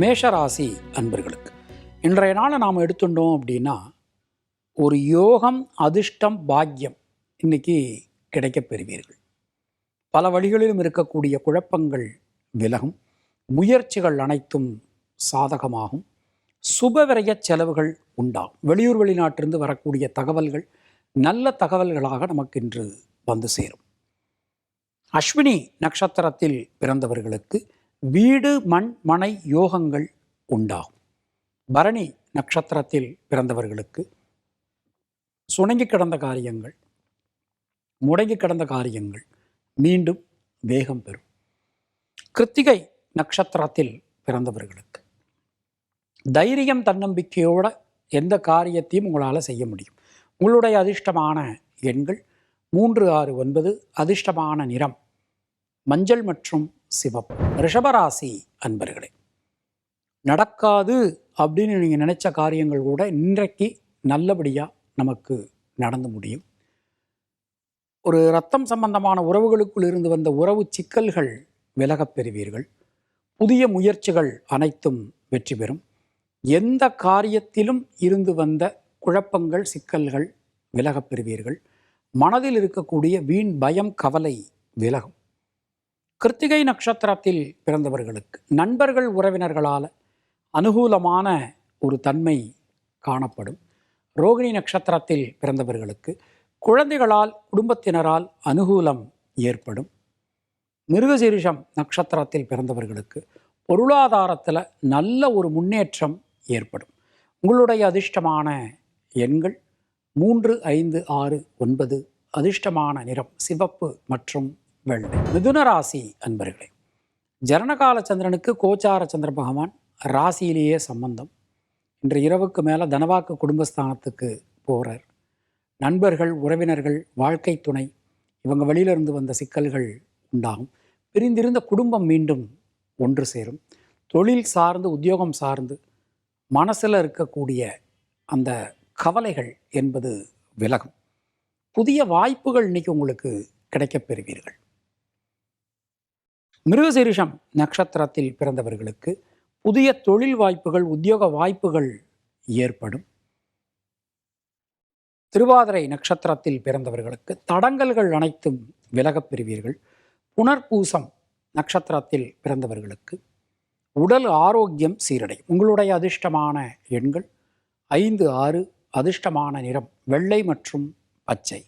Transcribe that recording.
மேஷராசி அன்பர்களுக்கு இன்றைய நாளை நாம் எடுத்துட்டோம் அப்படின்னா ஒரு யோகம், அதிர்ஷ்டம், பாக்கியம் இன்னைக்கு கிடைக்கப் பெறுவீர்கள். பல வழிகளிலும் இருக்கக்கூடிய குழப்பங்கள் விலகும், முயற்சிகள் அனைத்தும் சாதகமாகும், சுபவிரய செலவுகள் உண்டாகும். வெளியூர் வெளிநாட்டிலிருந்து வரக்கூடிய தகவல்கள் நல்ல தகவல்களாக நமக்கு இன்று வந்து சேரும். அஸ்வினி நட்சத்திரத்தில் பிறந்தவர்களுக்கு வீடு, மண், மனை யோகங்கள் உண்டாகும். பரணி நட்சத்திரத்தில் பிறந்தவர்களுக்கு சுணங்கி கிடந்த காரியங்கள், முடங்கி கிடந்த காரியங்கள் மீண்டும் வேகம் பெறும். கிருத்திகை நட்சத்திரத்தில் பிறந்தவர்களுக்கு தைரியம், தன்னம்பிக்கையோட எந்த காரியத்தையும் உங்களால் செய்ய முடியும். உங்களுடைய அதிர்ஷ்டமான எண்கள் 3, 6, 9. அதிர்ஷ்டமான நிறம் மஞ்சள் மற்றும் சிவப்பு. ரிஷபராசி அன்பர்களே, நடக்காது அப்படின்னு நீங்கள் நினைச்ச காரியங்கள் கூட இன்றைக்கு நல்லபடியாக நமக்கு நடந்து முடியும். ஒரு இரத்தம் சம்பந்தமான உறவுகளுக்குள் இருந்து வந்த உறவு சிக்கல்கள் விலகப் பெறுவீர்கள். புதிய முயற்சிகள் அனைத்தும் வெற்றி பெறும். எந்த காரியத்திலும் இருந்து வந்த குழப்பங்கள், சிக்கல்கள் விலகப் பெறுவீர்கள். மனதில் இருக்கக்கூடிய வீண் பயம், கவலை விலகும். கிருத்திகை நட்சத்திரத்தில் பிறந்தவர்களுக்கு நண்பர்கள், உறவினர்களால் அனுகூலமான ஒரு தன்மை காணப்படும். ரோகிணி நட்சத்திரத்தில் பிறந்தவர்களுக்கு குழந்தைகளால், குடும்பத்தினரால் அனுகூலம் ஏற்படும். மிருகசீரிஷம் நட்சத்திரத்தில் பிறந்தவர்களுக்கு பொருளாதாரத்தில் நல்ல ஒரு முன்னேற்றம் ஏற்படும். உங்களுடைய அதிர்ஷ்டமான எண்கள் 3, 5, 6, 9. அதிர்ஷ்டமான நிறம் சிவப்பு மற்றும் வெள்ளை. மிதுன ராசி அன்பர்களே, ஜனனகால சந்திரனுக்கு கோச்சார சந்திர பகவான் ராசியிலேயே சம்பந்தம். இன்று இரவுக்கு மேலே தனவாக்கு குடும்பஸ்தானத்துக்கு போகிறார். நண்பர்கள், உறவினர்கள், வாழ்க்கை துணை இவங்க வெளியிலிருந்து வந்த சிக்கல்கள் உண்டாகும். பிரிந்திருந்த குடும்பம் மீண்டும் ஒன்று சேரும். தொழில் சார்ந்து, உத்தியோகம் சார்ந்து மனசில் இருக்கக்கூடிய அந்த கவலைகள் என்பது விலகும். புதிய வாய்ப்புகள் இன்னைக்கு உங்களுக்கு கிடைக்கப் பெறுவீர்கள். மிருகசீரிஷம் நட்சத்திரத்தில் பிறந்தவர்களுக்கு புதிய தொழில் வாய்ப்புகள், உத்தியோக வாய்ப்புகள் ஏற்படும். திருவாதிரை நட்சத்திரத்தில் பிறந்தவர்களுக்கு தடங்கல்கள் அனைத்தும் விலகப் பெறுவீர்கள். புனர்பூசம் நட்சத்திரத்தில் பிறந்தவர்களுக்கு உடல் ஆரோக்கியம் சீரடையும். உங்களுடைய அதிர்ஷ்டமான எண்கள் 5, 6. அதிர்ஷ்டமான நிறம் வெள்ளை மற்றும் பச்சை.